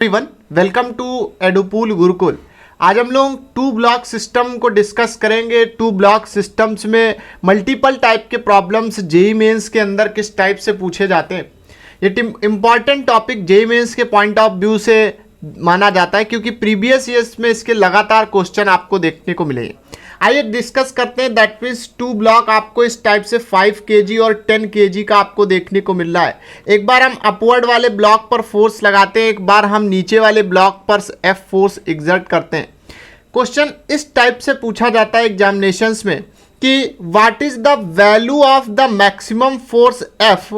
Everyone, welcome to Edupool Gurukul. आज हम लोग टू ब्लॉक सिस्टम को डिस्कस करेंगे। टू ब्लॉक सिस्टम्स में मल्टीपल टाइप के प्रॉब्लम्स जेईई मेंस के अंदर किस टाइप से पूछे जाते हैं। ये इम्पॉर्टेंट टॉपिक जेईई मेंस के पॉइंट ऑफ व्यू से माना जाता है क्योंकि प्रीवियस ईयर्स में इसके लगातार क्वेश्चन आपको देखने को मिले। आइए डिस्कस करते हैं। दैट मीन्स टू ब्लॉक आपको इस टाइप से 5 kg और 10 kg का आपको देखने को मिल रहा है। एक बार हम अपवर्ड वाले ब्लॉक पर फोर्स लगाते हैं, एक बार हम नीचे वाले ब्लॉक पर एफ फोर्स एग्जर्ट करते हैं। क्वेश्चन इस टाइप से पूछा जाता है एग्जामिनेशंस में कि what is the value of the maximum force F.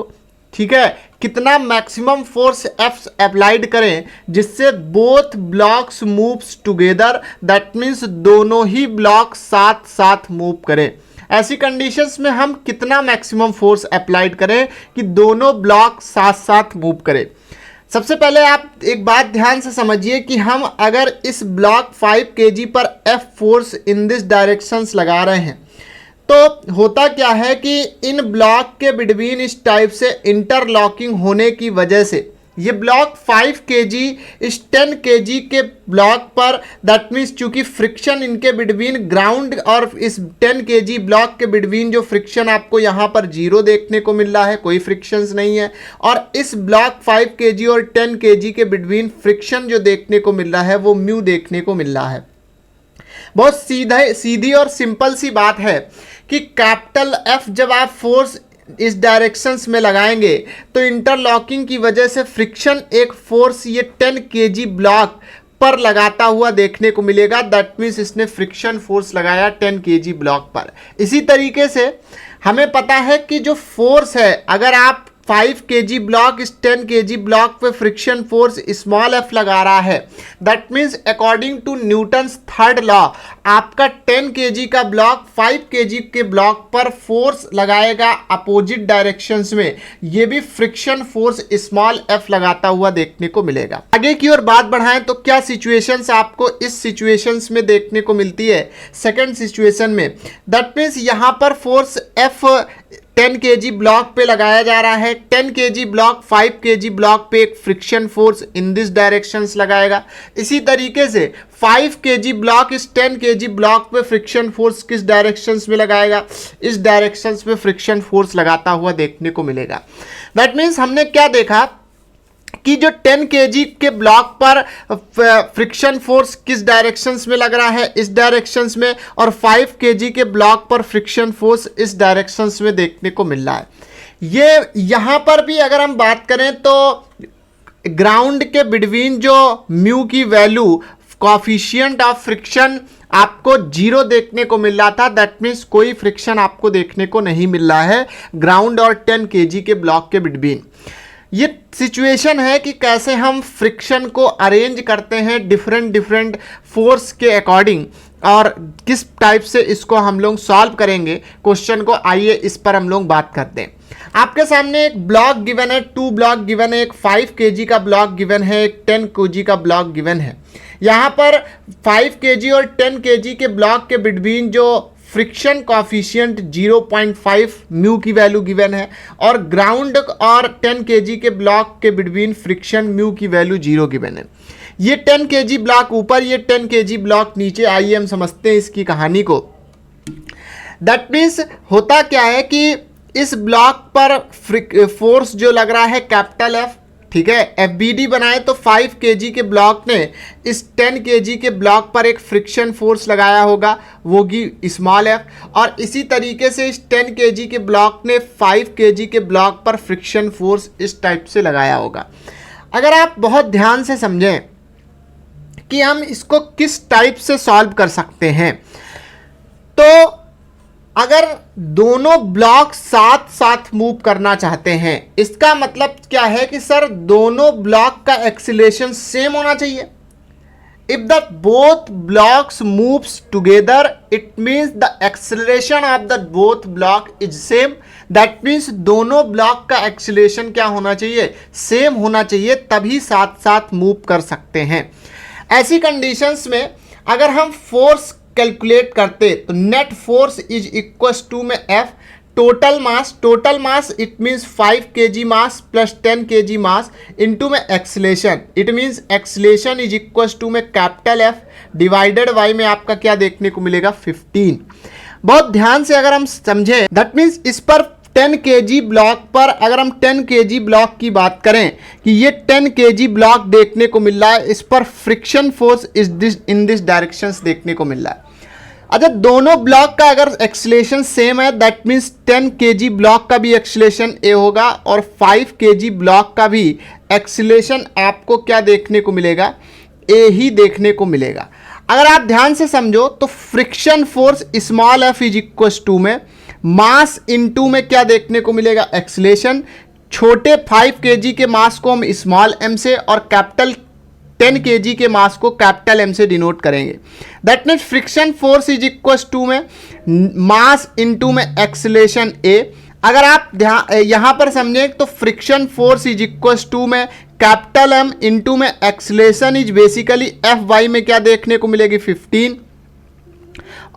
ठीक है, कितना मैक्सिमम फोर्स एफ अप्लाइड करें जिससे both blocks moves together. That means दोनों ही ब्लॉक साथ साथ मूव करें। ऐसी कंडीशंस में हम कितना मैक्सिमम फोर्स अप्लाइड करें कि दोनों ब्लॉक साथ साथ मूव करें। सबसे पहले आप एक बात ध्यान से समझिए कि हम अगर इस ब्लॉक 5 kg पर F force in this directions लगा रहे हैं तो होता क्या है कि इन ब्लॉक के बिटवीन इस टाइप से इंटरलॉकिंग होने की वजह से ये ब्लॉक 5 kg इस 10 kg के ब्लॉक पर, दैट मीन्स चूंकि फ्रिक्शन इनके बिटवीन ग्राउंड और इस 10 kg ब्लॉक के बिटवीन जो फ्रिक्शन आपको यहाँ पर 0 देखने को मिल रहा है, कोई फ्रिक्शंस नहीं है। और इस ब्लॉक 5 kg और 10 kg के बिटवीन फ्रिक्शन जो देखने को मिल रहा है वो म्यू देखने को मिल रहा है। बहुत सीधी और सिंपल सी बात है कि कैपिटल एफ जब आप फोर्स इस डायरेक्शंस में लगाएंगे तो इंटरलॉकिंग की वजह से फ्रिक्शन एक फोर्स ये 10 kg ब्लॉक पर लगाता हुआ देखने को मिलेगा। दैट मीन्स इसने फ्रिक्शन फोर्स लगाया 10 kg ब्लॉक पर। इसी तरीके से हमें पता है कि जो फोर्स है, अगर आप 5 kg ब्लॉक इस 10 kg ब्लॉक पे फ्रिक्शन फोर्स स्मॉल एफ लगा रहा है, that means according to Newton's third law आपका 10 kg का ब्लॉक 5 kg के ब्लॉक पर फोर्स लगाएगा अपोजिट डायरेक्शंस में, ये भी फ्रिक्शन फोर्स स्मॉल एफ लगाता हुआ देखने को मिलेगा। आगे की ओर बात बढ़ाएं तो क्या सिचुएशंस आपको इस सिचुएशंस में देखने को मिलती है। सेकेंड सिचुएशन में दैट मीन्स यहाँ पर फोर्स एफ 10 kg ब्लॉक पे लगाया जा रहा है। 10 kg ब्लॉक 5 kg ब्लॉक पे एक friction force in this directions लगाएगा। इसी तरीके से 5 kg ब्लॉक इस 10 kg ब्लॉक पे फ्रिक्शन फोर्स किस डायरेक्शंस में लगाएगा, इस डायरेक्शंस में फ्रिक्शन फोर्स लगाता हुआ देखने को मिलेगा। दैट मीन्स हमने क्या देखा कि जो 10 kg के ब्लॉक पर फ्रिक्शन फोर्स किस डायरेक्शंस में लग रहा है, इस डायरेक्शंस में, और 5 kg के ब्लॉक पर फ्रिक्शन फोर्स इस डायरेक्शंस में देखने को मिल रहा है। ये यहाँ पर भी अगर हम बात करें तो ग्राउंड के बिटवीन जो म्यू की वैल्यू कोएफिशिएंट ऑफ फ्रिक्शन आपको 0 देखने को मिल रहा था। दैट मीन्स कोई फ्रिक्शन आपको देखने को नहीं मिल रहा है ग्राउंड और 10 kg के ब्लॉक के बिटवीन। ये सिचुएशन है कि कैसे हम फ्रिक्शन को अरेंज करते हैं डिफरेंट फोर्स के अकॉर्डिंग और किस टाइप से इसको हम लोग सॉल्व करेंगे क्वेश्चन को। आइए इस पर हम लोग बात करते हैं। आपके सामने एक ब्लॉक गिवन है, 2 ब्लॉक गिवन है, एक 5 kg का ब्लॉक गिवन है, एक 10 kg का ब्लॉक गिवन है। यहाँ पर 5 kg और 10 kg के ब्लॉक के बिटवीन जो फ्रिक्शन कोएफिशिएंट 0.5 म्यू की वैल्यू गिवन है और ग्राउंड और 10 kg के ब्लॉक के बिटवीन फ्रिक्शन म्यू की वैल्यू 0 गिवन है। ये 10 kg ब्लॉक ऊपर, ये 10 kg ब्लॉक नीचे। आइए हम समझते हैं इसकी कहानी को। दैट मीन्स होता क्या है कि इस ब्लॉक पर फोर्स जो लग रहा है कैपिटल एफ, ठीक है, एफबीडी बनाए तो 5 kg के ब्लॉक ने इस 10 kg के ब्लॉक पर एक फ्रिक्शन फोर्स लगाया होगा, वो की स्मॉल एफ, और इसी तरीके से इस 10 kg के ब्लॉक ने 5 kg के ब्लॉक पर फ्रिक्शन फोर्स इस टाइप से लगाया होगा। अगर आप बहुत ध्यान से समझें कि हम इसको किस टाइप से सॉल्व कर सकते हैं, तो अगर दोनों ब्लॉक साथ साथ मूव करना चाहते हैं, इसका मतलब क्या है कि सर दोनों ब्लॉक का एक्सीलरेशन सेम होना चाहिए। If the both blocks moves together it means the acceleration of the both block is same. That means दोनों ब्लॉक का एक्सीलरेशन क्या होना चाहिए, सेम होना चाहिए, तभी साथ साथ मूव कर सकते हैं। ऐसी कंडीशंस में अगर हम फोर्स कैलकुलेट करते तो net force is equal to में f total mass it means 5 kg mass plus 10 kg mass into में acceleration, it means acceleration is equal to में कैपिटल एफ डिवाइडेड वाई में आपका क्या देखने को मिलेगा 15। बहुत ध्यान से अगर हम समझें, दैट मीन्स इस पर 10 kg ब्लॉक पर अगर हम 10 kg ब्लॉक की बात करें कि ये 10 kg ब्लॉक देखने को मिल रहा है, इस पर friction force is this in this directions देखने को मिल रहा है। अच्छा, दोनों ब्लॉक का अगर एक्सीलरेशन सेम है दैट मीन्स 10 kg ब्लॉक का भी एक्सीलरेशन ए होगा और 5 kg ब्लॉक का भी एक्सीलरेशन आपको क्या देखने को मिलेगा, ए ही देखने को मिलेगा। अगर आप ध्यान से समझो तो friction force small f is equal to में मास इनटू में क्या देखने को मिलेगा, एक्सीलरेशन। छोटे 5 kg के मास को हम स्मॉल एम से और कैपिटल 10 kg के मास को कैपिटल एम से डिनोट करेंगे। That means friction force is equal to में मास इनटू में एक्सीलरेशन ए। अगर आप यहां पर समझें तो friction force is equal to में कैपिटल एम इनटू में acceleration is basically F Y में क्या देखने को मिलेगी 15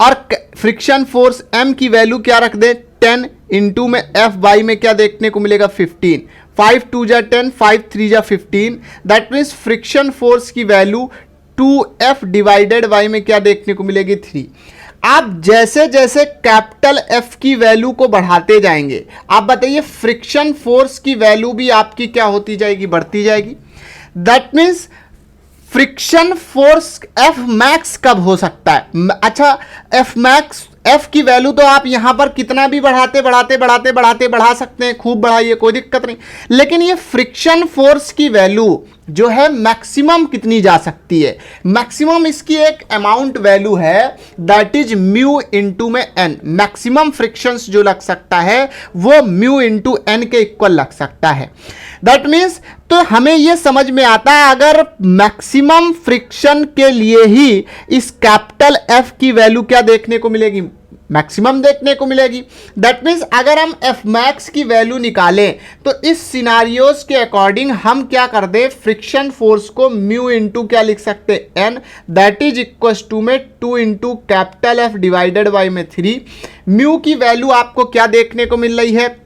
और फ्रिक्शन फोर्स एम की वैल्यू क्या रख दे 10 इनटू में एफ वाई में क्या देखने को मिलेगा 15। 5 2 जा 10, 5 3 जा 15। दैट मीन्स फ्रिक्शन फोर्स की वैल्यू 2f डिवाइडेड वाई में क्या देखने को मिलेगी 3। आप जैसे जैसे कैपिटल एफ की वैल्यू को बढ़ाते जाएंगे, आप बताइए फ्रिक्शन फोर्स की वैल्यू भी आपकी क्या होती जाएगी, बढ़ती जाएगी। That means friction force f max कब हो सकता है, अच्छा एफ मैक्स एफ की वैल्यू तो आप यहां पर कितना भी बढ़ा सकते हैं, खूब बढ़ाइए कोई दिक्कत नहीं, लेकिन ये फ्रिक्शन फोर्स की वैल्यू जो है मैक्सिमम कितनी जा सकती है, मैक्सिमम इसकी एक अमाउंट वैल्यू है दैट इज म्यू इनटू में एन। मैक्सिमम फ्रिक्शंस जो लग सकता है वो म्यू इनटू एन के इक्वल लग सकता है। दैट मीन्स तो हमें ये समझ में आता है अगर मैक्सिमम फ्रिक्शन के लिए ही इस कैपिटल एफ की वैल्यू क्या देखने को मिलेगी, मैक्सिमम देखने को मिलेगी। दैट मीन्स अगर हम एफ मैक्स की वैल्यू निकालें तो इस सिनारियोज के अकॉर्डिंग हम क्या कर दें, फ्रिक्शन फोर्स को म्यू इनटू क्या लिख सकते हैं N, that is equal to में 2 into capital F divided by में 3। म्यू की वैल्यू आपको क्या देखने को मिल रही है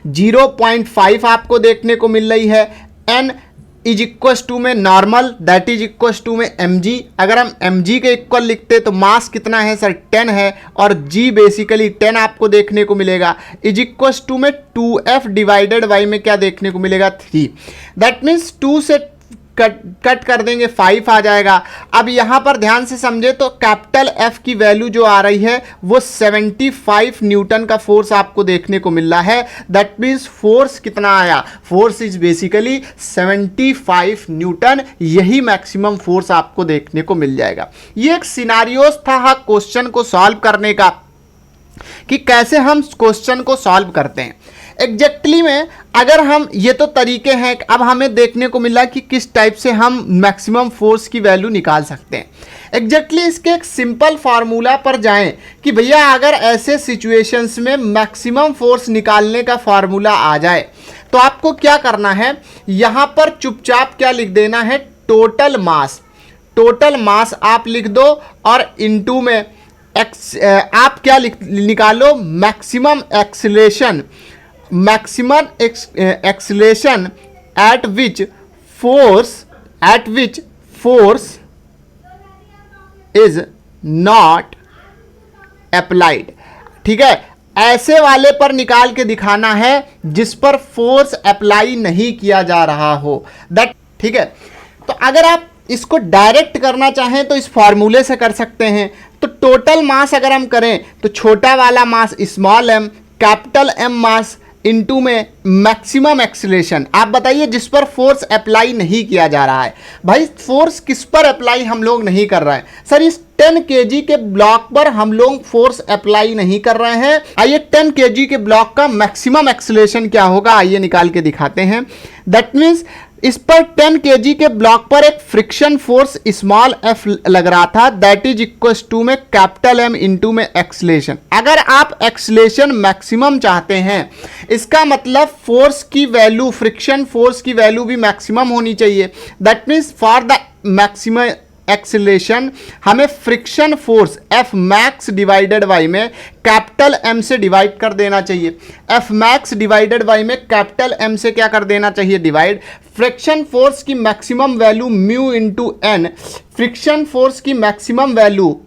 0.5 आपको देखने को मिल रही है। एन इज इक्वल टू में normal that is equal to में mg। अगर हम mg के इक्वल लिखते तो मास कितना है सर 10 है और g बेसिकली 10 आपको देखने को मिलेगा इज इक्वल टू में 2f डिवाइडेड y में क्या देखने को मिलेगा 3। दैट मीन्स 2 से कट कर देंगे 5 आ जाएगा। अब यहां पर ध्यान से समझे तो कैपिटल एफ की वैल्यू जो आ रही है वो 75 न्यूटन का फोर्स आपको देखने को मिल रहा है। दैट मीन्स फोर्स कितना आया, फोर्स इज बेसिकली 75 न्यूटन, यही मैक्सिमम फोर्स आपको देखने को मिल जाएगा। ये एक सिनारियोस था क्वेश्चन को सॉल्व करने का कि कैसे हम क्वेश्चन को सॉल्व करते हैं। एग्जैक्टली में अगर हम ये तो तरीके हैं, अब हमें देखने को मिला कि किस टाइप से हम मैक्सिमम फोर्स की वैल्यू निकाल सकते हैं। एग्जैक्टली इसके एक सिंपल फार्मूला पर जाएं कि भैया अगर ऐसे सिचुएशंस में मैक्सिमम फोर्स निकालने का फार्मूला आ जाए तो आपको क्या करना है, यहाँ पर चुपचाप क्या लिख देना है टोटल मास आप लिख दो और इनटू में आप क्या निकालो maximum acceleration eight which force is not applied. ठीक है, ऐसे वाले पर निकाल के दिखाना है जिस पर फोर्स अप्लाई नहीं किया जा रहा हो। दैट ठीक है। तो अगर आप इसको डायरेक्ट करना चाहें तो इस फॉर्मूले से कर सकते हैं। तो टोटल मास अगर हम करें तो छोटा वाला mass small m, capital M mass into में मैक्सिमम एक्सीलरेशन। आप बताइए जिस पर फोर्स अप्लाई नहीं किया जा रहा है। भाई फोर्स किस पर अप्लाई हम लोग नहीं कर रहे हैं सर, इस 10 kg के ब्लॉक पर हम लोग फोर्स अप्लाई नहीं कर रहे हैं। आइए 10 kg के ब्लॉक का मैक्सिमम एक्सीलरेशन क्या होगा आइए निकाल के दिखाते हैं। दैट मीन्स इस पर 10 kg के ब्लॉक पर एक फ्रिक्शन फोर्स स्मॉल एफ लग रहा था दैट इज इक्वल टू में कैपिटल एम इनटू में एक्सीलरेशन। अगर आप एक्सीलरेशन मैक्सिमम चाहते हैं इसका मतलब फोर्स की वैल्यू, फ्रिक्शन फोर्स की वैल्यू भी मैक्सिमम होनी चाहिए। That means for the maximum acceleration हमें friction force f max divided by में कैपिटल एम से डिवाइड कर देना चाहिए। एफ मैक्स डिवाइडेड बाई में कैपिटल एम से क्या कर देना चाहिए, डिवाइड। फ्रिक्शन फोर्स की maximum value mu into n, friction force की maximum value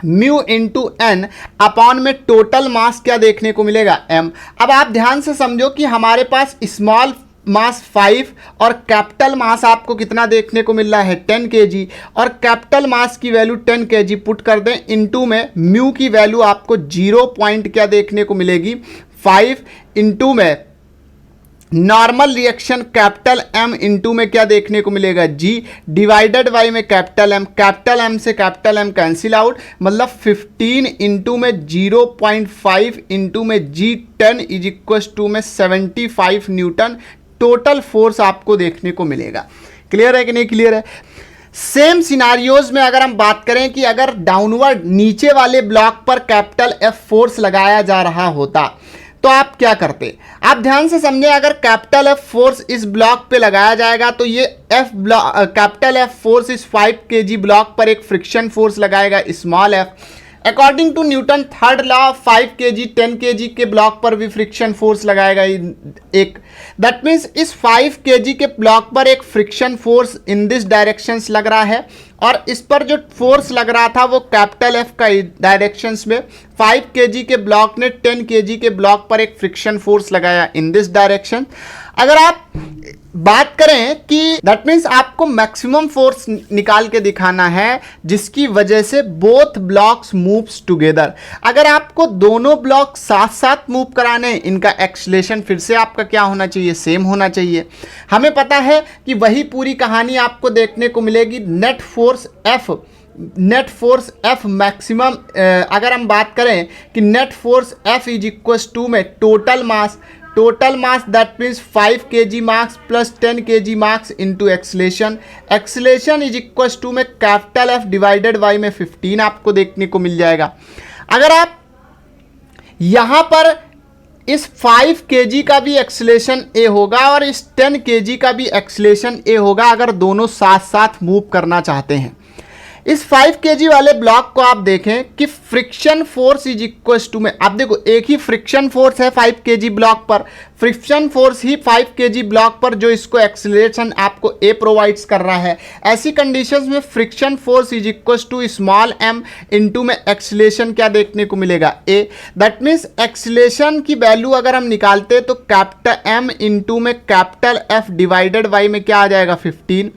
mu into n upon में टोटल मास क्या देखने को मिलेगा, एम। अब आप ध्यान से समझो कि हमारे पास स्मॉल मास 5 और कैपिटल मास आपको कितना देखने को मिल रहा है 10 kg, और कैपिटल मास की वैल्यू 10 kg पुट कर दें इनटू में म्यू की वैल्यू आपको 0 पॉइंट क्या देखने को मिलेगी 5 इनटू में normal reaction capital M into में क्या देखने को मिलेगा जी डिवाइडेड बाई में कैपिटल एम से कैपिटल एम कैंसिल आउट, मतलब 15 इनटू में 0.5 इनटू में जी 10 इज इक्वल टू में 75 न्यूटन टोटल फोर्स आपको देखने को मिलेगा। क्लियर है कि नहीं क्लियर है। सेम सिनारियोज में अगर हम बात करें कि अगर डाउनवर्ड नीचे वाले ब्लॉक पर कैपिटल एफ फोर्स लगाया जा रहा होता तो आप क्या करते। आप ध्यान से समझे, अगर कैपिटल एफ फोर्स इस ब्लॉक पे लगाया जाएगा तो ये कैपिटल एफ फोर्स इस 5 kg ब्लॉक पर एक फ्रिक्शन फोर्स लगाएगा small f. According to Newton third law 5 kg 10 kg के ब्लॉक पर भी फ्रिक्शन फोर्स लगाएगा एक। दैट मीन्स इस 5 kg के ब्लॉक पर एक friction force in this directions लग रहा है, और इस पर जो फोर्स लग रहा था वो कैपिटल एफ का डायरेक्शंस में। 5 kg के ब्लॉक ने 10 kg के ब्लॉक पर एक फ्रिक्शन फोर्स लगाया इन दिस डायरेक्शन। अगर आप बात करें कि दैट मीन्स आपको मैक्सिमम फोर्स निकाल के दिखाना है जिसकी वजह से बोथ ब्लॉक्स मूव्स टुगेदर। अगर आपको दोनों ब्लॉक साथ साथ मूव कराने हैं, इनका एक्सलेशन फिर से आपका क्या होना चाहिए, सेम होना चाहिए। हमें पता है कि वही पूरी कहानी आपको देखने को मिलेगी। नेट फोर्स एफ मैक्सिमम, अगर हम बात करें कि net force f is equal to में total mass that means 5 kg mass plus 10 kg mass into acceleration is equal to में कैपिटल एफ डिवाइडेड बाई में 15 आपको देखने को मिल जाएगा। अगर आप यहां पर इस 5 kg का भी एक्सलेशन ए होगा और इस 10 kg का भी एक्सलेशन ए होगा, अगर दोनों साथ साथ मूव करना चाहते हैं। इस 5 kg वाले ब्लॉक को आप देखें कि friction force is equal to में, आप देखो एक ही फ्रिक्शन फोर्स है 5 kg ब्लॉक पर, फ्रिक्शन फोर्स ही 5 kg ब्लॉक पर जो इसको एक्सीलरेशन आपको ए प्रोवाइड्स कर रहा है। ऐसी कंडीशंस में friction force is equal to small m into में एक्सीलरेशन क्या देखने को मिलेगा ए। दैट मीन्स एक्सीलरेशन की वैल्यू अगर हम निकालते हैं तो कैपिटल एम इनटू में कैपिटल एफ डिवाइडेड बाई में क्या आ जाएगा 15।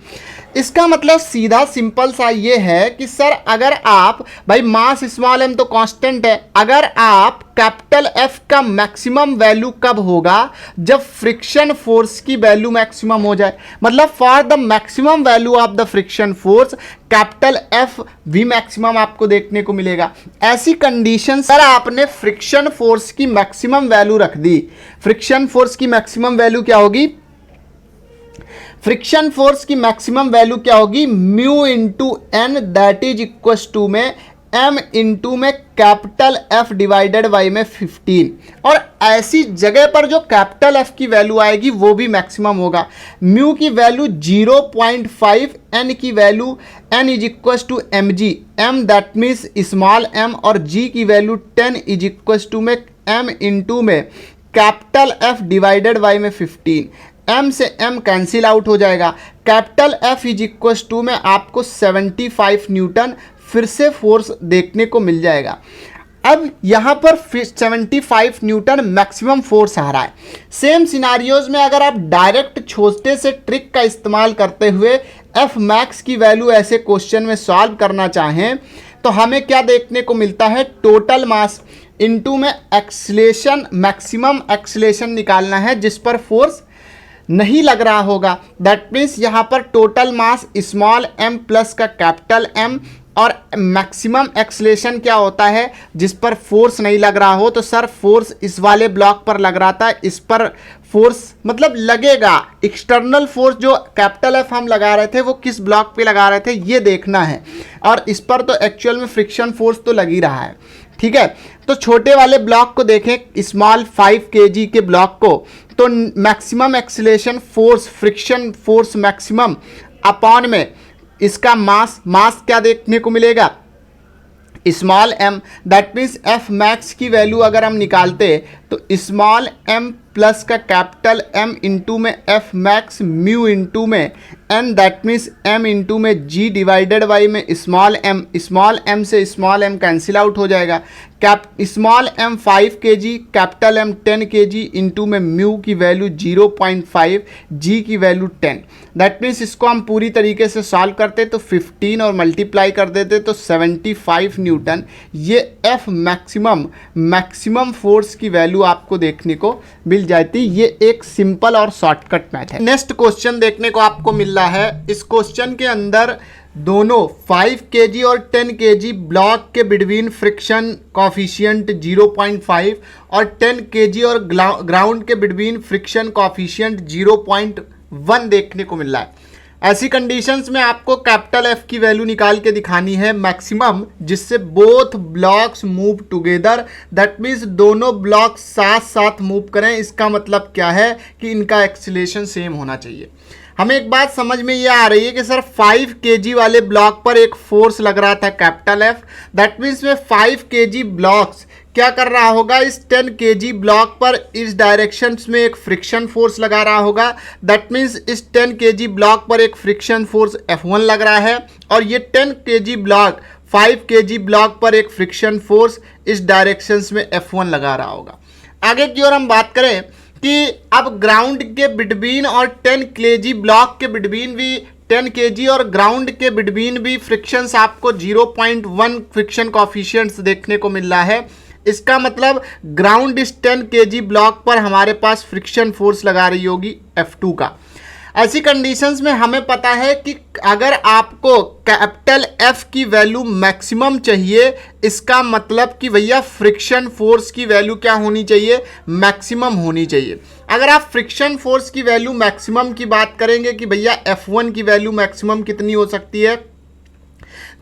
इसका मतलब सीधा सिंपल सा ये है कि सर अगर आप भाई मास स्मॉल एम तो कांस्टेंट है, अगर आप कैपिटल एफ का मैक्सिमम वैल्यू कब होगा, जब फ्रिक्शन फोर्स की वैल्यू मैक्सिमम हो जाए। मतलब for the maximum value of the friction force capital F भी मैक्सिमम आपको देखने को मिलेगा। ऐसी कंडीशन सर आपने फ्रिक्शन फोर्स की मैक्सिमम वैल्यू रख दी। फ्रिक्शन फोर्स की मैक्सिमम वैल्यू क्या होगी, फ्रिक्शन फोर्स की मैक्सिमम वैल्यू क्या होगी, mu into N that is equal to में एम इंटू में कैपिटल एफ डिवाइडेड बाई में 15। और ऐसी जगह पर जो कैपिटल एफ की वैल्यू आएगी वो भी मैक्सिमम होगा। म्यू की वैल्यू 0.5, एन की value N is equal to M G, M that means small M, और जी की वैल्यू 10 इज इक्वल टू में एम इंटू में कैपिटल एफ डिवाइडेड बाई में 15। एम से एम कैंसिल आउट हो जाएगा। Capital F is equal to में आपको 75 न्यूटन फिर से फोर्स देखने को मिल जाएगा। अब यहाँ पर 75 न्यूटन मैक्सिमम फोर्स आ रहा है। सेम सिनारियोज में अगर आप डायरेक्ट छोटे से ट्रिक का इस्तेमाल करते हुए एफ मैक्स की वैल्यू ऐसे क्वेश्चन में सॉल्व करना चाहें तो हमें क्या देखने को मिलता है, टोटल मास इनटू में एक्सीलरेशन, मैक्सिमम एक्सीलरेशन निकालना है जिस पर फोर्स नहीं लग रहा होगा। दैट मीन्स यहाँ पर total mass small m plus का कैपिटल एम, और मैक्सिमम एक्सीलरेशन क्या होता है जिस पर फोर्स नहीं लग रहा हो। तो सर फोर्स इस वाले ब्लॉक पर लग रहा था, इस पर फोर्स मतलब लगेगा। एक्सटर्नल फोर्स जो कैपिटल एफ हम लगा रहे थे वो किस ब्लॉक पे लगा रहे थे ये देखना है, और इस पर तो एक्चुअल में फ्रिक्शन फोर्स तो लग ही रहा है। ठीक है, तो छोटे वाले ब्लॉक को देखें, स्मॉल 5 kg के ब्लॉक को, तो maximum acceleration force friction force maximum upon में इसका मास क्या देखने को मिलेगा, small m, that means F max की वैल्यू अगर हम निकालते तो स्मॉल m प्लस का कैपिटल M इंटू में एफ मैक्स म्यू इंटू में n, that means m into में g डिवाइडेड बाई में स्मॉल m से स्मॉल m कैंसिल आउट हो जाएगा। Small m 5 kg, capital M 10 kg into में mu की वैल्यू 0.5, g की वैल्यू 10, दैट मीन्स इसको हम पूरी तरीके से सॉल्व करते तो 15 और मल्टीप्लाई कर देते तो 75 न्यूटन। ये F मैक्सिमम फोर्स की वैल्यू आपको देखने को मिल जाती। ये एक सिंपल और शॉर्टकट मैथ है। नेक्स्ट क्वेश्चन देखने को आपको मिल रहा है। इस क्वेश्चन के अंदर दोनों 5 kg और 10 kg ब्लॉक के बिटवीन फ्रिक्शन कॉफिशिएंट 0.5 और 10 kg और ग्राउंड के बिटवीन फ्रिक्शन कॉफिशिएंट 0.1 देखने को मिल रहा है। ऐसी कंडीशंस में आपको कैपिटल F की वैल्यू निकाल के दिखानी है मैक्सिमम, जिससे both blocks move together, that means दोनों ब्लॉक साथ साथ मूव करें। इसका मतलब क्या है कि इनका एक्सीलरेशन सेम होना चाहिए। हमें एक बात समझ में ये आ रही है कि सर 5 kg वाले ब्लॉक पर एक फोर्स लग रहा था कैपिटल F, दैट मीन्स में 5 kg ब्लॉक्स क्या कर रहा होगा, इस 10 kg ब्लॉक पर इस डायरेक्शन में एक फ्रिक्शन फोर्स लगा रहा होगा। दैट मीन्स इस 10 kg ब्लॉक पर एक फ्रिक्शन फोर्स F1 लग रहा है और ये 10 kg ब्लॉक 5 kg ब्लॉक पर एक फ्रिक्शन फोर्स इस डायरेक्शन में F1 लगा रहा होगा। आगे की ओर हम बात करें कि अब ग्राउंड के बिटवीन और 10 kg ब्लॉक के बिटवीन भी 10 kg और ग्राउंड के बिटवीन भी फ्रिक्शंस आपको 0.1 फ्रिक्शन कॉफिशिएंट्स देखने को मिल रहा है। इसका मतलब ग्राउंड इस 10 kg ब्लॉक पर हमारे पास फ्रिक्शन फोर्स लगा रही होगी F2 का। ऐसी कंडीशंस में हमें पता है कि अगर आपको कैपिटल F की वैल्यू मैक्सिमम चाहिए, इसका मतलब कि भैया फ्रिक्शन फोर्स की वैल्यू क्या होनी चाहिए, मैक्सिमम होनी चाहिए। अगर आप फ्रिक्शन फोर्स की वैल्यू मैक्सिमम की बात करेंगे कि भैया F1 की वैल्यू मैक्सिमम कितनी हो सकती है,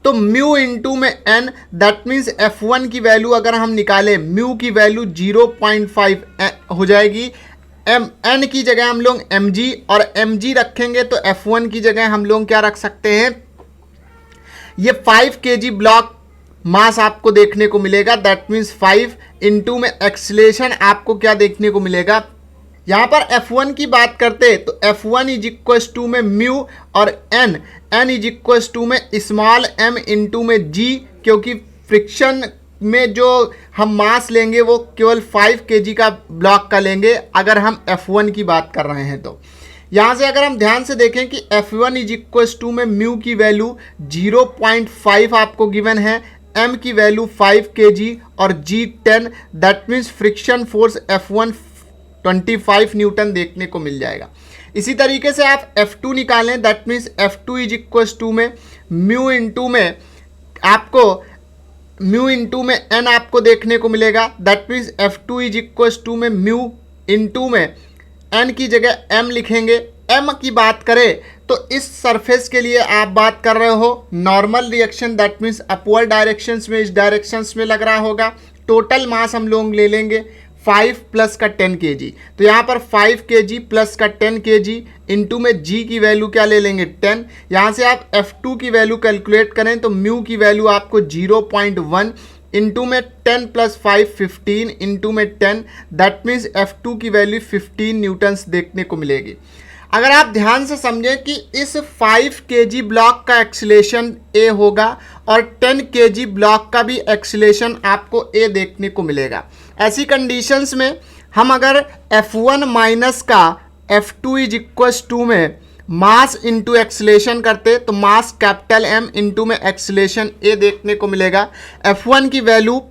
तो म्यू इंटू में n, दैट मीन्स F1 की वैल्यू अगर हम निकालें, म्यू की वैल्यू 0.5 हो जाएगी। n की जगह हम लोग mg और mg रखेंगे तो F1 की जगह हम लोग क्या रख सकते हैं, ये 5 kg ब्लॉक मास आपको देखने को मिलेगा। दैट मीन्स 5 इंटू में एक्सीलरेशन आपको क्या देखने को मिलेगा, यहाँ पर F1 की बात करते तो F1 इज इक्वल टू में म्यू और n इज इक्वल टू में स्मॉल m इंटू में g, क्योंकि फ्रिक्शन में जो हम मास लेंगे वो केवल 5 kg का ब्लॉक का लेंगे अगर हम F1 की बात कर रहे हैं। तो यहाँ से अगर हम ध्यान से देखें कि F1 इज इक्वल टू में म्यू की वैल्यू 0.5 आपको गिवन है, m की वैल्यू 5 kg और g 10, that means friction force F1 25 Newton देखने को मिल जाएगा। इसी तरीके से आप F2 निकालें, that means F2 is equal to में म्यू इंटू में आपको म्यू इंटू में n आपको देखने को मिलेगा। That means F2 is equal to में म्यू इंटू में n की जगह m लिखेंगे। m की बात करें तो इस सरफेस के लिए आप बात कर रहे हो normal reaction, that means upward directions में, इस डायरेक्शंस में लग रहा होगा। टोटल मास हम लोग ले लेंगे 5 प्लस का 10 kg, तो यहाँ पर 5 kg प्लस का 10 kg इंटू में g की वैल्यू क्या ले लेंगे 10। यहाँ से आप F2 की वैल्यू कैलकुलेट करें तो म्यू की वैल्यू आपको 0.1 इंटू में 10 प्लस 5 15 इंटू में 10, दैट मीन्स F2 की वैल्यू 15 न्यूटन्स देखने को मिलेगी। अगर आप ध्यान से समझें कि इस 5 kg ब्लॉक का एक्सीलरेशन a होगा और 10 kg ब्लॉक का भी एक्सीलरेशन आपको a देखने को मिलेगा। ऐसी कंडीशंस में हम अगर F1 माइनस का F2 इज इक्वल टू में मास इंटू एक्सीलरेशन करते तो मास कैपिटल M इंटू में एक्सीलरेशन a देखने को मिलेगा। F1 की वैल्यू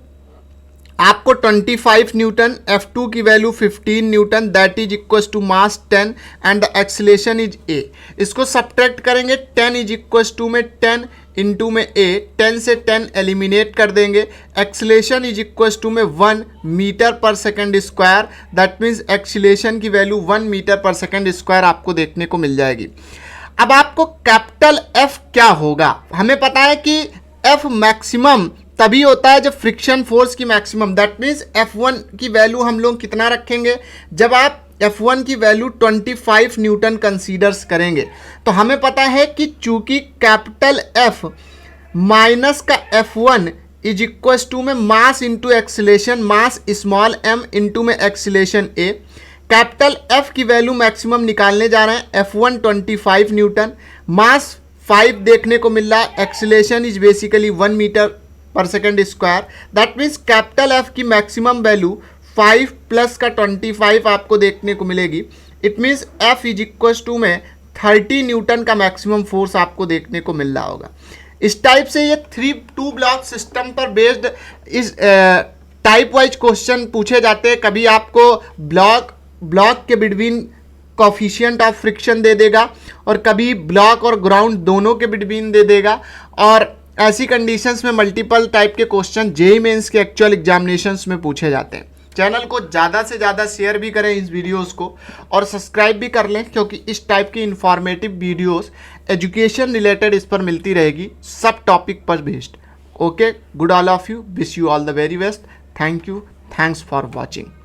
आपको 25 न्यूटन, F2 की value 15 newton, that is equal to mass 10 and the acceleration is a। इसको सब्ट्रैक्ट करेंगे, 10 इज इक्वल टू में 10 इंटू में a, 10 से 10 एलिमिनेट कर देंगे। एक्सीलरेशन इज इक्वल टू में 1 मीटर पर second square, that means acceleration की वैल्यू 1 मीटर पर सेकंड स्क्वायर आपको देखने को मिल जाएगी। अब आपको कैपिटल F क्या होगा, हमें पता है कि F मैक्सिमम तभी होता है जब फ्रिक्शन फोर्स की मैक्सिमम, दैट मीन्स F1 की वैल्यू हम लोग कितना रखेंगे, जब आप F1 की वैल्यू 25 न्यूटन कंसीडर्स करेंगे। तो हमें पता है कि चूंकि कैपिटल F माइनस का F1 इज इक्व टू में mass into acceleration, mass small m into में एक्सीलेशन a। कैपिटल F की वैल्यू मैक्सिमम निकालने जा रहे हैं, F1 25 न्यूटन, मास 5 देखने को मिल रहा है, एक्सीलेशन इज बेसिकली 1 मीटर पर second square. That means capital F की मैक्सिमम वैल्यू 5 प्लस का 25 आपको देखने को मिलेगी। It means F is equal to में 30 न्यूटन का मैक्सिमम फोर्स आपको देखने को मिल रहा होगा। इस टाइप से ये 2 ब्लॉक सिस्टम पर बेस्ड इस टाइप वाइज क्वेश्चन पूछे जाते हैं। कभी आपको ब्लॉक के बिटवीन कोफिशिएंट ऑफ फ्रिक्शन दे देगा और कभी ब्लॉक और ग्राउंड दोनों के बिटवीन दे देगा। और ऐसी कंडीशंस में मल्टीपल टाइप के क्वेश्चन जेईई मेंस के एक्चुअल एग्जामिनेशंस में पूछे जाते हैं। चैनल को ज़्यादा से ज़्यादा शेयर भी करें इस वीडियोस को और सब्सक्राइब भी कर लें, क्योंकि इस टाइप की इंफॉर्मेटिव वीडियोस एजुकेशन रिलेटेड इस पर मिलती रहेगी, सब टॉपिक पर based. Okay, good all of you, wish you all the very best. Thank you, thanks for watching.